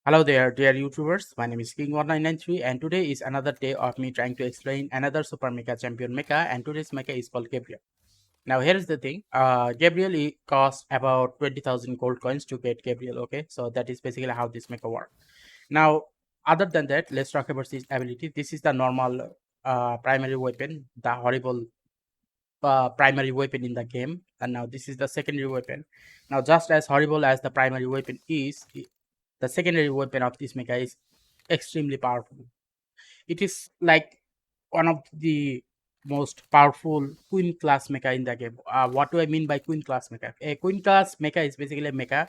Hello there, dear YouTubers. My name is King1993, and today is another day of me trying to explain another Super Mecha Champion Mecha, and today's Mecha is called Gabriel. Now, here is the thing. Gabriel costs about 20,000 gold coins to get Gabriel. Okay, so that is basically how this Mecha works. Now, other than that, let's talk about his ability. This is the normal primary weapon, the horrible primary weapon in the game, and now this is the secondary weapon. Now, just as horrible as the primary weapon is, the secondary weapon of this mecha is extremely powerful. It is like one of the most powerful queen class mecha in the game. What do I mean by queen class mecha? A queen class mecha is basically a mecha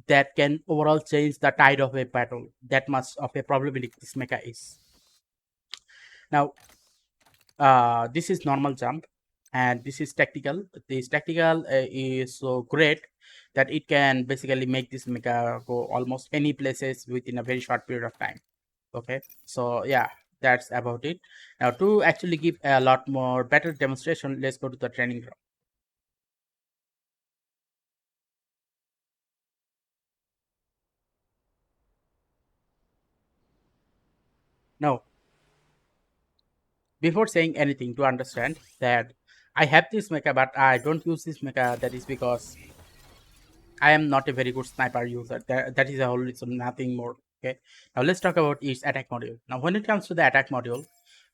that can overall change the tide of a battle. That much of a problematic this mecha is. Now, this is normal jump, and this is tactical. This tactical is so great that it can basically make this mecha go almost any places within a very short period of time. Okay, so yeah, that's about it. Now, to actually give a lot more better demonstration, let's go to the training ground. Now, before saying anything, to understand that I have this mecha but I don't use this mecha, that is because I am not a very good sniper user. That is a whole reason, nothing more. Okay. Now let's talk about its attack module. Now when it comes to the attack module,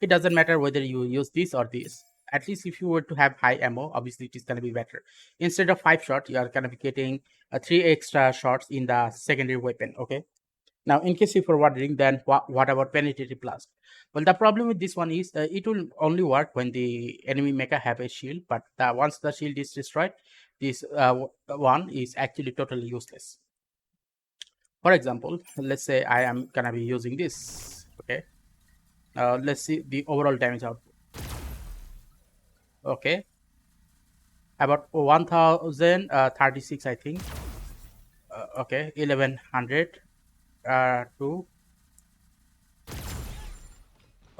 it doesn't matter whether you use this or this. At least if you were to have high ammo, obviously it is going to be better. Instead of 5 shots, you are going to be getting 3 extra shots in the secondary weapon. Okay. Now, in case if you're wondering, then what about penetrative blast? Well, the problem with this one is it will only work when the enemy mecha have a shield, but once the shield is destroyed, this one is actually totally useless. For example, let's say I am gonna be using this. Okay, let's see the overall damage output. Okay, about 1036, I think. Okay, 1100 to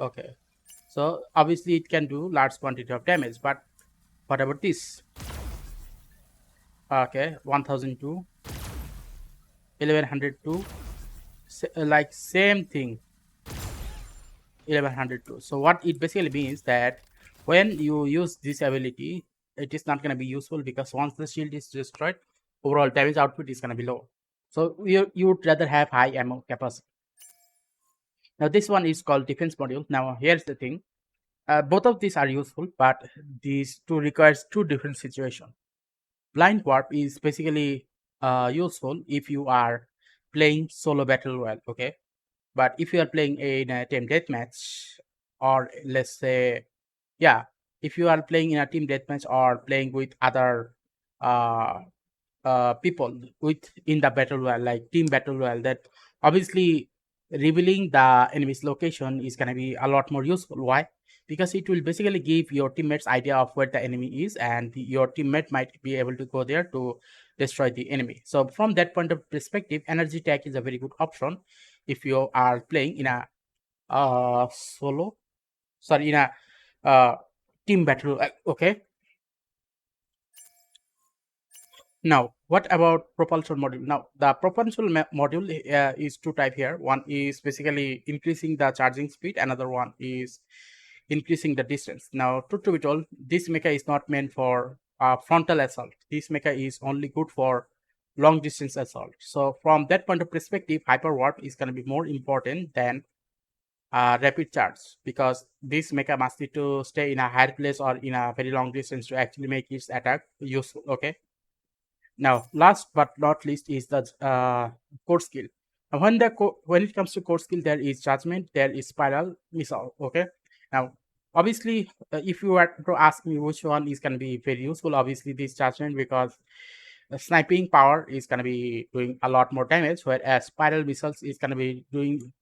okay. So obviously it can do large quantity of damage, but what about this? Okay, 1002, 1102, like same thing, 1102. So what it basically means that when you use this ability, it is not going to be useful because once the shield is destroyed, overall damage output is going to be low. So you would rather have high ammo capacity. Now this one is called defense module. Now here's the thing. Both of these are useful, but these two requires two different situations. Blind warp is basically useful if you are playing solo battle royale. Okay, but if you are playing in a team deathmatch, or let's say, yeah, if you are playing in a team deathmatch or playing with other uh, people with in the battle royale, like team battle royale, that obviously revealing the enemy's location is going to be a lot more useful. Why? Because it will basically give your teammates idea of where the enemy is, and your teammate might be able to go there to destroy the enemy. So from that point of perspective, energy tag is a very good option if you are playing in a solo, sorry, in a uh, team battle. Okay. Now, what about propulsion module? Now, the propulsion module is two type here. One is basically increasing the charging speed. Another one is increasing the distance. Now, truth to be told, this mecha is not meant for frontal assault. This mecha is only good for long distance assault. So, from that point of perspective, hyper warp is going to be more important than rapid charge, because this mecha must need to stay in a higher place or in a very long distance to actually make its attack useful. Okay. Now, last but not least is the core skill. Now, when it comes to core skill, there is judgment, there is spiral, missile. Okay. Now, obviously, if you were to ask me which one is going to be very useful, obviously this judgment, because sniping power is going to be doing a lot more damage, whereas spiral missiles is going to be doing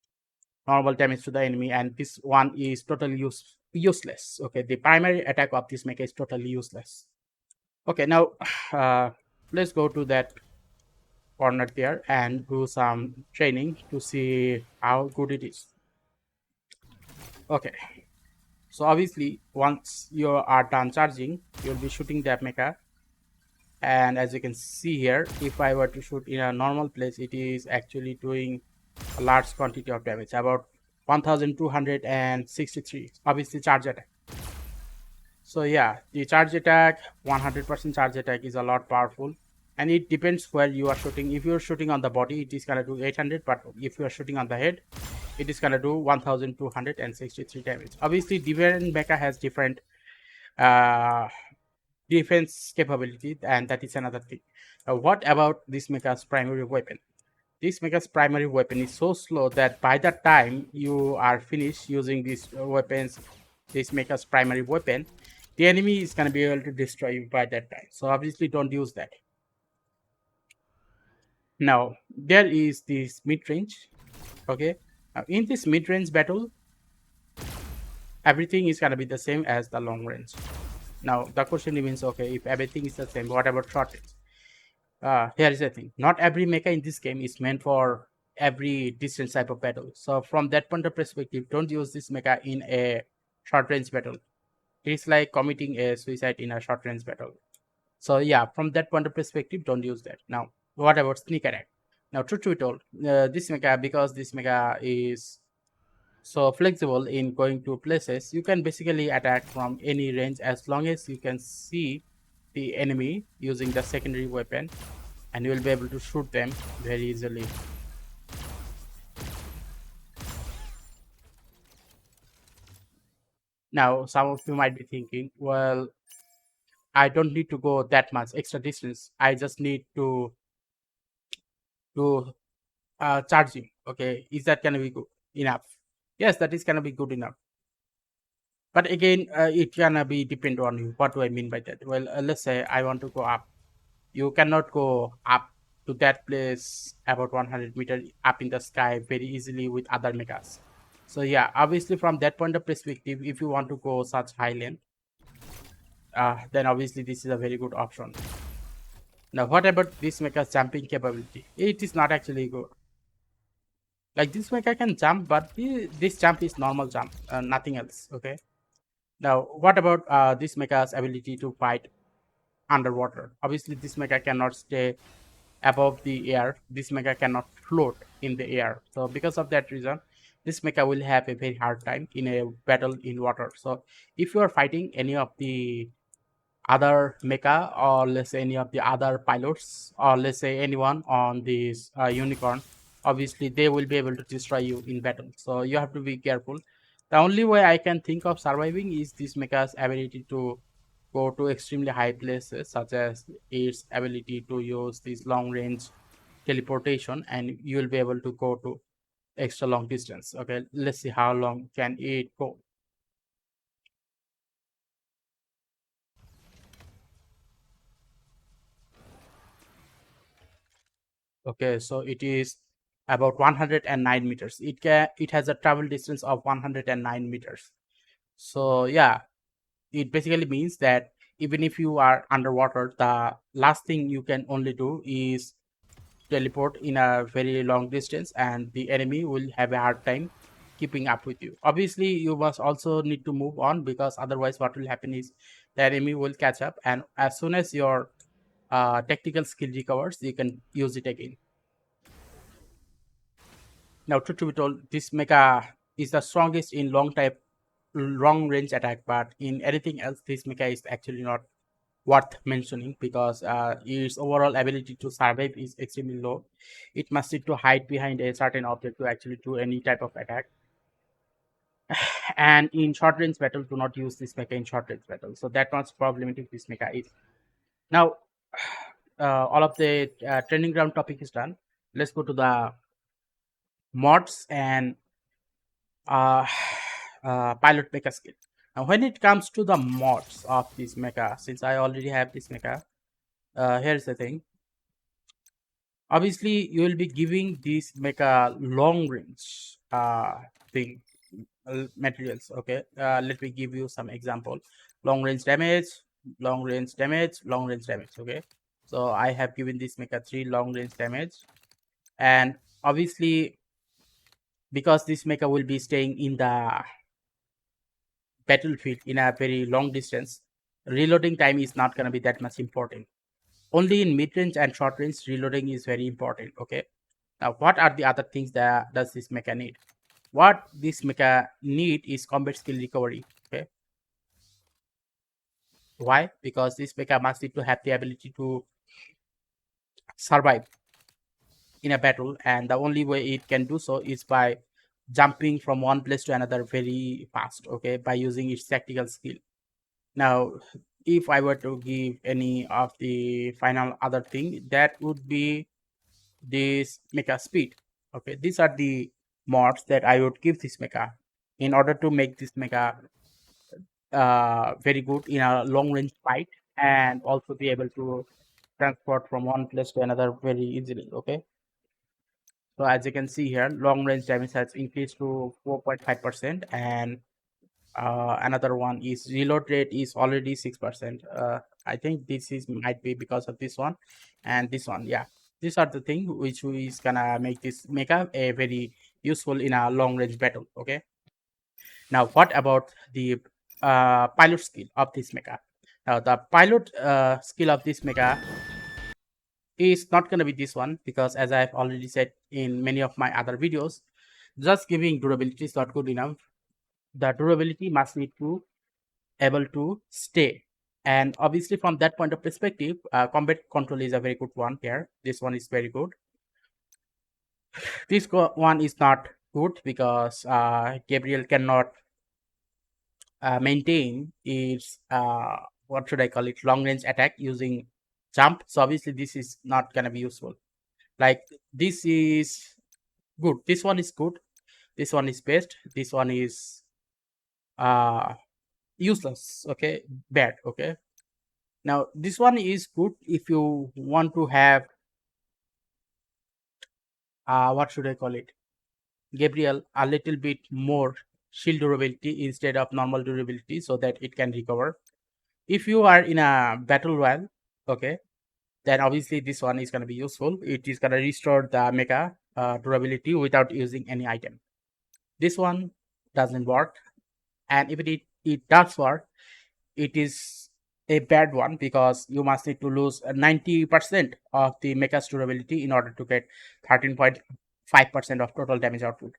normal damage to the enemy, and this one is totally useless. Okay, the primary attack of this mecha is totally useless. Okay, now let's go to that corner there and do some training to see how good it is. Okay, so obviously once you are done charging, you'll be shooting that mecha, and as you can see here, if I were to shoot in a normal place, it is actually doing a large quantity of damage, about 1263. Obviously, charge attack. So yeah, the charge attack, 100% charge attack is a lot powerful, and it depends where you are shooting. If you are shooting on the body, it is gonna do 800, but if you are shooting on the head, it is gonna do 1263 damage. Obviously, different mecha has different uh, defense capability, and that is another thing. What about this mecha's primary weapon? This mecha's primary weapon is so slow that by the time you are finished using these weapons, this mecha's primary weapon, the enemy is going to be able to destroy you by that time. So obviously don't use that. Now there is this mid-range. Okay. Now in this mid-range battle, everything is going to be the same as the long range. Now the question remains, okay, if everything is the same, what about short range? Here is the thing. Not every mecha in this game is meant for every distance type of battle. So from that point of perspective, don't use this mecha in a short range battle. It is like committing a suicide in a short range battle. So yeah, from that point of perspective, don't use that. Now, what about sneak attack? Now, truth to be told, this mecha, because this mecha is so flexible in going to places, you can basically attack from any range as long as you can see the enemy using the secondary weapon, and you will be able to shoot them very easily. Now, some of you might be thinking, well, I don't need to go that much extra distance. I just need to do charging. Okay, is that gonna be good enough? Yes, that is gonna be good enough. But again, it gonna be depend on you. What do I mean by that? Well, let's say I want to go up. You cannot go up to that place about 100 meters up in the sky very easily with other mechas. So yeah, obviously from that point of perspective, if you want to go such high length, then obviously this is a very good option. Now, what about this mecha's jumping capability? It is not actually good. Like this mecha can jump, but this jump is normal jump, nothing else. Okay. Now, what about this mecha's ability to fight underwater? Obviously, this mecha cannot stay above the air. This mecha cannot float in the air. So, because of that reason, this mecha will have a very hard time in a battle in water. So, if you are fighting any of the other mecha, or let's say any of the other pilots, or let's say anyone on this unicorn, obviously they will be able to destroy you in battle, so you have to be careful. The only way I can think of surviving is this mecha's ability to go to extremely high places, such as its ability to use this long range teleportation, and you will be able to go to extra long distance. Okay, let's see how long can it go. Okay, so it is about 109 meters. It has a travel distance of 109 meters. So yeah, it basically means that even if you are underwater, the last thing you can only do is teleport in a very long distance, and the enemy will have a hard time keeping up with you. Obviously, you must also need to move on, because otherwise what will happen is the enemy will catch up, and as soon as your tactical skill recovers, you can use it again. Now, truth to be told, this mecha is the strongest in long range attack, but in anything else, this mecha is actually not worth mentioning, because its overall ability to survive is extremely low. It must need to hide behind a certain object to actually do any type of attack. And in short range battle, do not use this mecha in short range battle. So that much problematic this mecha is. Now, all of the training ground topic is done. Let's go to the mods and uh, pilot mecha skill. Now, when it comes to the mods of this mecha, since I already have this mecha, here's the thing. Obviously, you will be giving this mecha long range thing materials. Okay, let me give you some example. Long range damage, long range damage, long range damage. Okay, so I have given this mecha 3 long range damage, and obviously because this mecha will be staying in the battlefield in a very long distance, reloading time is not going to be that much important. Only in mid range and short range, reloading is very important. Okay. Now, what are the other things that does this mecha need? What this mecha need is combat skill recovery. Okay, why? Because this mecha must need to have the ability to survive in a battle, and the only way it can do so is by jumping from one place to another very fast. Okay, by using its tactical skill. Now, if I were to give any of the final other thing, that would be this mecha speed. Okay, these are the mods that I would give this mecha in order to make this mecha very good in a long range fight, and also be able to transport from one place to another very easily. Okay, so as you can see here, long range damage has increased to 4.5%, and another one is reload rate is already 6%. I think this is might be because of this one and this one. Yeah, these are the thing which is gonna make this mecha a very useful in a long range battle. Okay, now what about the pilot skill of this mecha? Now the pilot skill of this mecha is not gonna be this one, because as I've already said in many of my other videos, just giving durability is not good enough. The durability must need to able to stay, and obviously from that point of perspective, combat control is a very good one here. This one is very good. This one is not good because Gabriel cannot maintain its what should I call it, long range attack using jump. So obviously this is not gonna be useful. Like, this is good, this one is good, this one is best, this one is uh useless. Okay, bad. Okay, now this one is good if you want to have what should I call it, Gabriel a little bit more shield durability instead of normal durability, so that it can recover. If you are in a battle royale, okay, then obviously this one is going to be useful. It is going to restore the mecha durability without using any item. This one doesn't work, and if it does work, it is a bad one, because you must need to lose 90% of the mecha's durability in order to get 13.5% of total damage output.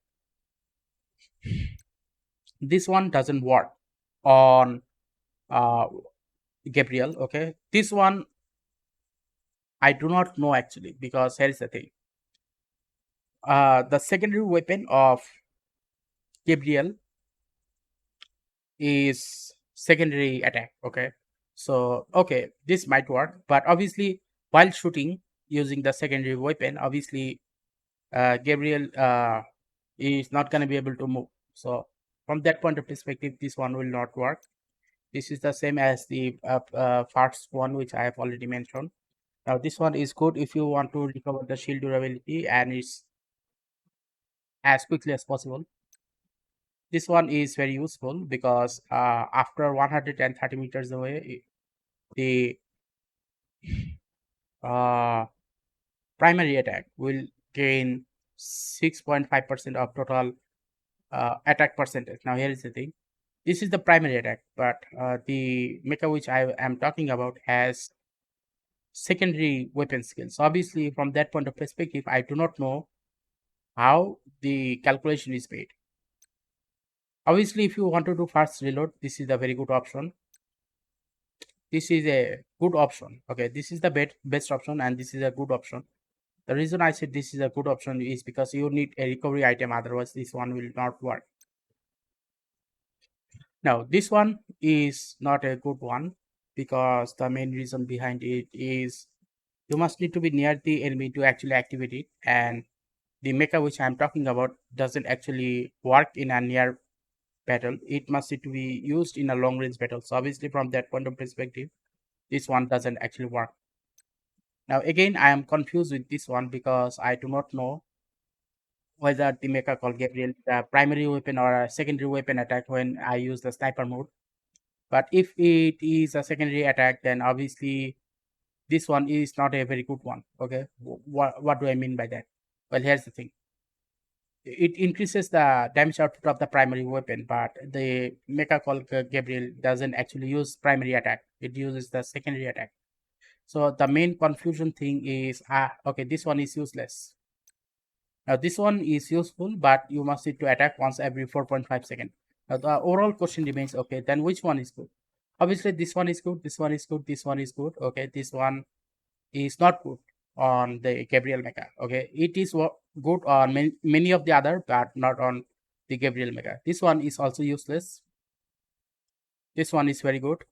This one doesn't work on uh, Gabriel. Okay, this one I do not know actually, because here is the thing. The secondary weapon of Gabriel is secondary attack. Okay, so okay, this might work, but obviously while shooting using the secondary weapon, obviously Gabriel is not going to be able to move. So from that point of perspective, this one will not work. This is the same as the first one which I have already mentioned. Now this one is good if you want to recover the shield durability and it's as quickly as possible. This one is very useful because after 130 meters away, the uh, primary attack will gain 6.5% of total attack percentage. Now here is the thing. This is the primary attack, but the mecha which I am talking about has secondary weapon skills. Obviously, from that point of perspective, I do not know how the calculation is made. Obviously, if you want to do fast reload, this is a very good option. This is a good option. Okay, this is the best option, and this is a good option. The reason I said this is a good option is because you need a recovery item, otherwise this one will not work. Now, this one is not a good one, because the main reason behind it is you must need to be near the enemy to actually activate it, and the mecha which I'm talking about doesn't actually work in a near battle. It must need to be used in a long range battle. So obviously from that point of perspective, this one doesn't actually work. Now again, I am confused with this one because I do not know whether the mecha called Gabriel the primary weapon or a secondary weapon attack when I use the sniper mode. But if it is a secondary attack, then obviously this one is not a very good one. Okay, what do I mean by that? Well, here's the thing. It increases the damage output of the primary weapon, but the mecha called Gabriel doesn't actually use primary attack. It uses the secondary attack. So the main confusion thing is okay, this one is useless. Now this one is useful, but you must need to attack once every 4.5 seconds. Now the overall question remains, okay, then which one is good? Obviously this one is good, this one is good, this one is good. Okay, this one is not good on the Gabriel Mecha. Okay, it is good on many of the other, but not on the Gabriel Mecha. This one is also useless. This one is very good.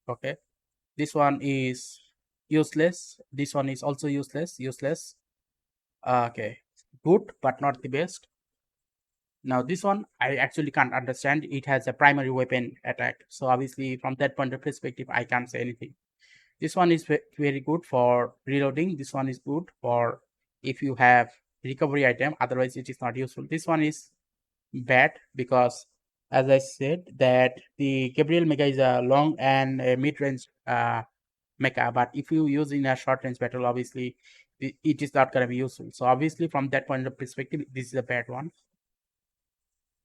Okay, this one is useless. This one is also useless. Useless. Okay, good, but not the best. Now this one I actually can't understand. It has a primary weapon attack. So obviously from that point of perspective, I can't say anything. This one is very good for reloading. This one is good for if you have recovery item. Otherwise, it is not useful. This one is bad because, as I said, that the Gabriel Mega is a long and a mid-range mecha. But if you use in a short-range battle, obviously, it is not going to be useful. So obviously, from that point of perspective, this is a bad one.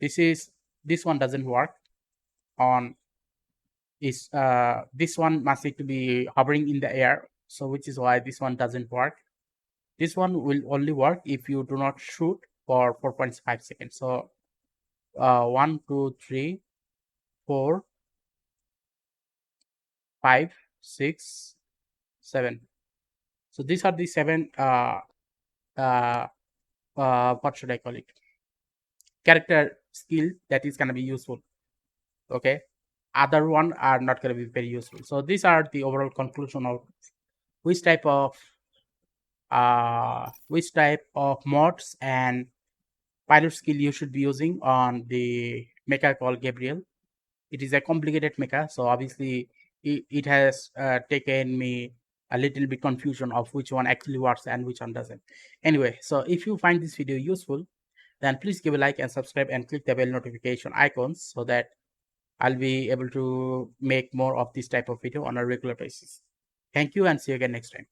This one doesn't work on is this one must need to be hovering in the air, so which is why this one doesn't work. This one will only work if you do not shoot for 4.5 seconds. So 1 2 3 4 5 6 7. So these are the seven uh, what should I call it, character skill that is going to be useful. Okay, other one are not going to be very useful. So these are the overall conclusion of which type of mods and pilot skill you should be using on the mecha called Gabriel. It is a complicated mecha, so obviously it has taken me a little bit confusion of which one actually works and which one doesn't. Anyway, so if you find this video useful, then please give a like and subscribe and click the bell notification icons so that I'll be able to make more of this type of video on a regular basis. Thank you and see you again next time.